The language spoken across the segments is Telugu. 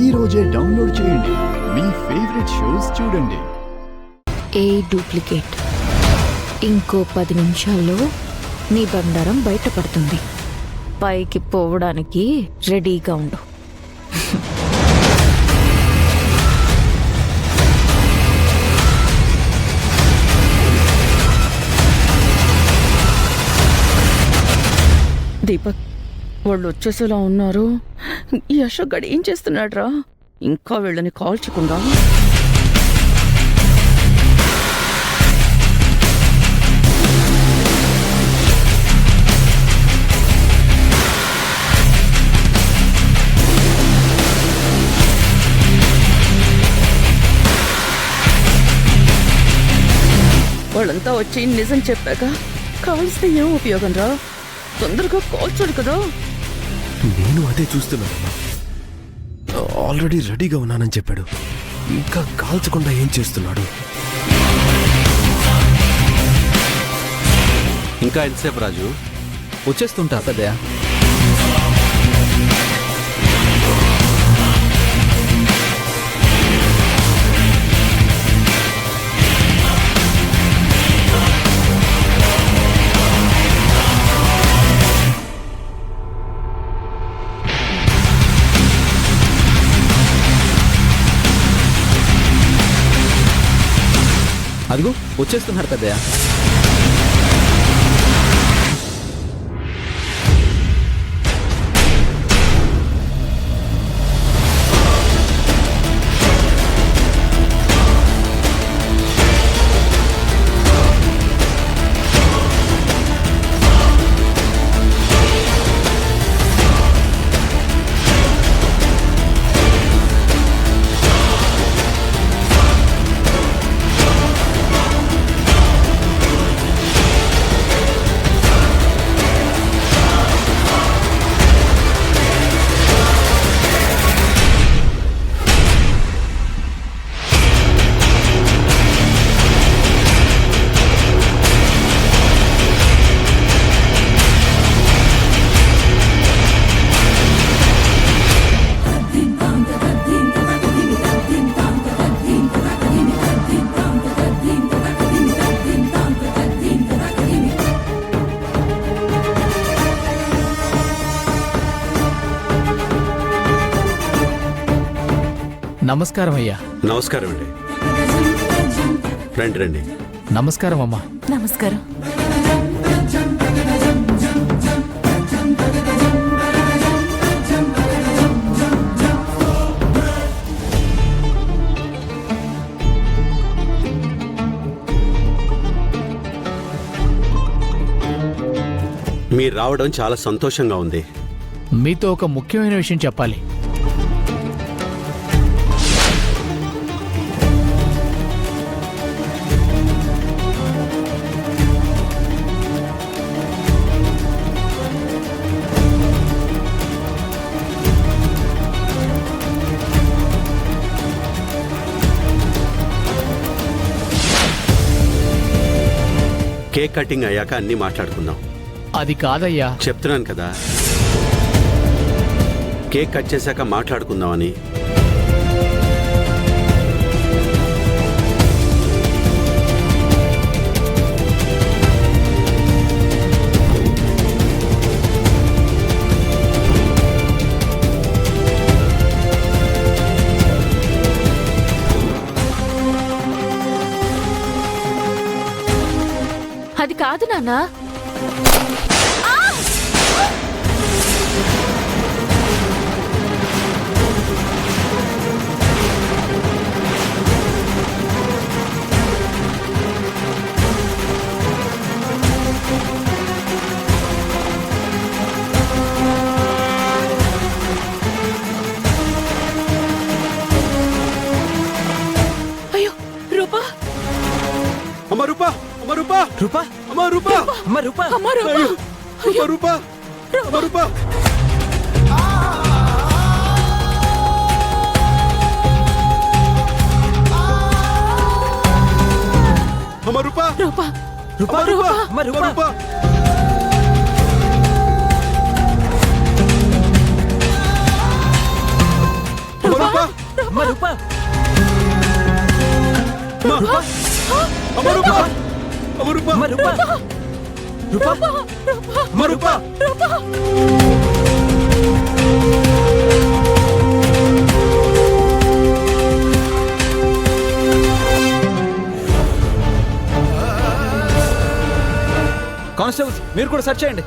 ఈ రోజే డౌన్లోడ్ చేయండి. మీ ఫేవరెట్ షోస్ చూడండి. ఏ డూప్లికేట్ ఇంకో 10 నిమిషాల్లో నీ బండారం బయటపడుతుంది. పైకి పోవడానికి రెడీగా ఉండు. దీపక్ వాళ్ళు వచ్చేసేలా ఉన్నారు. ఈ అశోక్ గడు ఏం చేస్తున్నాడ్రా? ఇంకా వీళ్ళని కాల్చకుండా వాళ్ళంతా వచ్చి నిజం చెప్పాక కాల్స్తే ఏం ఉపయోగం రా? తొందరగా కాల్చాడు కదా. నేను అదే చూస్తున్నానమ్మా. ఆల్రెడీ రెడీగా ఉన్నానని చెప్పాడు. ఇంకా కాల్చకుండా ఏం చేస్తున్నాడు? ఇంకా ఎంతసేపు రాజు? వచ్చేస్తుంటా పెద్దయ్య. అదిగో వచ్చేస్తున్నారు పెద్దయ్య. నమస్కారం అయ్యా. నమస్కారం అండి. రండి రండి. నమస్కారం అమ్మా. నమస్కారం. మీరు రావడం చాలా సంతోషంగా ఉంది. మీతో ఒక ముఖ్యమైన విషయం చెప్పాలి. కేక్ కటింగ్ అయ్యాక అన్నీ మాట్లాడుకుందాం. అది కాదయ్యా. చెప్తున్నాను కదా, కేక్ కట్ చేశాక మాట్లాడుకుందామని. అది కాదు నాన్నా. అయ్యో రూపా, అమ్మ రూపా, అమ్మ రూపా, రూపా, అమ్మ రూపా, అమ్మ రూపా, అమ్మ రూపా, అమ్మ రూపా, అమ్మ రూపా. అమ్మ రూపా, రూపా, రూపా, రూపా, అమ్మ రూపా, రూపా. రూపా, రూపా అమ్మ రూపా అమ్మ రూపా అమ్మ రూపా అమ్మ రూపా అమ్మ రూపా రూపా అమ్మ రూపా కానిస్టేబుల్స్ మీరు కూడా సెర్చ్ చేయండి.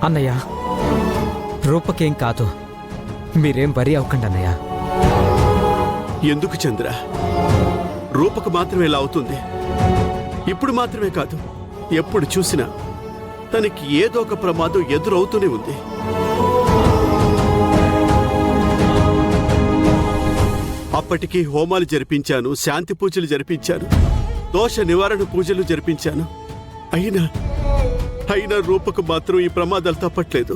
అన్నయ్య రూపకేం కాదు, మీరేం వరి అవ్వకండి అన్నయ్య. ఎందుకు చంద్ర? రూపకు మాత్రమే ఇలా అవుతుంది. ఇప్పుడు మాత్రమే కాదు, ఎప్పుడు చూసినా తనకి ఏదో ఒక ప్రమాదం ఎదురవుతూనే ఉంది. అప్పటికి హోమాలు జరిపించాను, శాంతి పూజలు జరిపించాను, దోష నివారణ పూజలు జరిపించాను. అయినా రూపకు మాత్రం ఈ ప్రమాదాలు తప్పట్లేదు.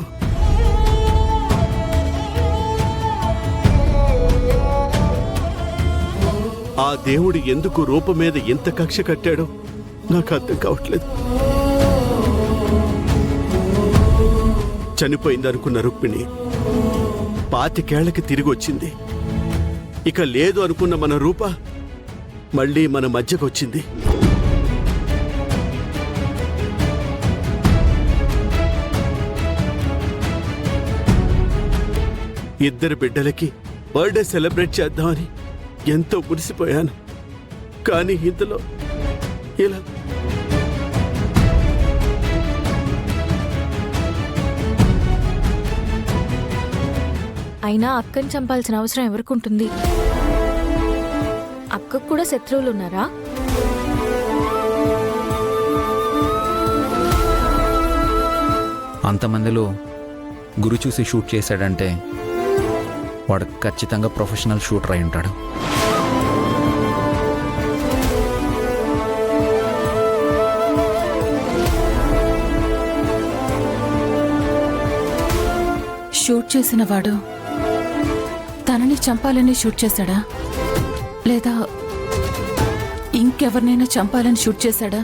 ఆ దేవుడు ఎందుకు రూప మీద ఇంత కక్ష కట్టాడో నాకు అర్థం కావట్లేదు. చనిపోయిందనుకున్న రుక్మిణి 25 ఏళ్లకి తిరిగి వచ్చింది. ఇక లేదు అనుకున్న మన రూప మళ్ళీ మన మధ్యకొచ్చింది. ఇద్దరు బిడ్డలకి బర్త్డే సెలబ్రేట్ చేద్దామని ఎంతో మురిసిపోయాను. కానీ ఇంతలో ఇలా అయినా అక్కని చంపాల్సిన అవసరం ఎవరికుంటుంది? అక్కకు కూడా శత్రువులు ఉన్నారా? అంతమందిలో గురి చూసి షూట్ చేశాడంటే వాడు ఖచ్చితంగా ప్రొఫెషనల్ షూటర్ అయి ఉంటాడు. షూట్ చేసిన వాడు తనని చంపాలని షూట్ చేశాడా, లేదా ఇంకెవరినైనా చంపాలని షూట్ చేశాడా?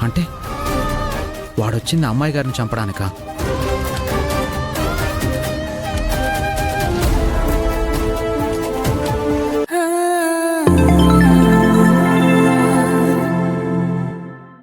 అంటే వాడొచ్చింది అమ్మాయి గారిని చంపడానికా?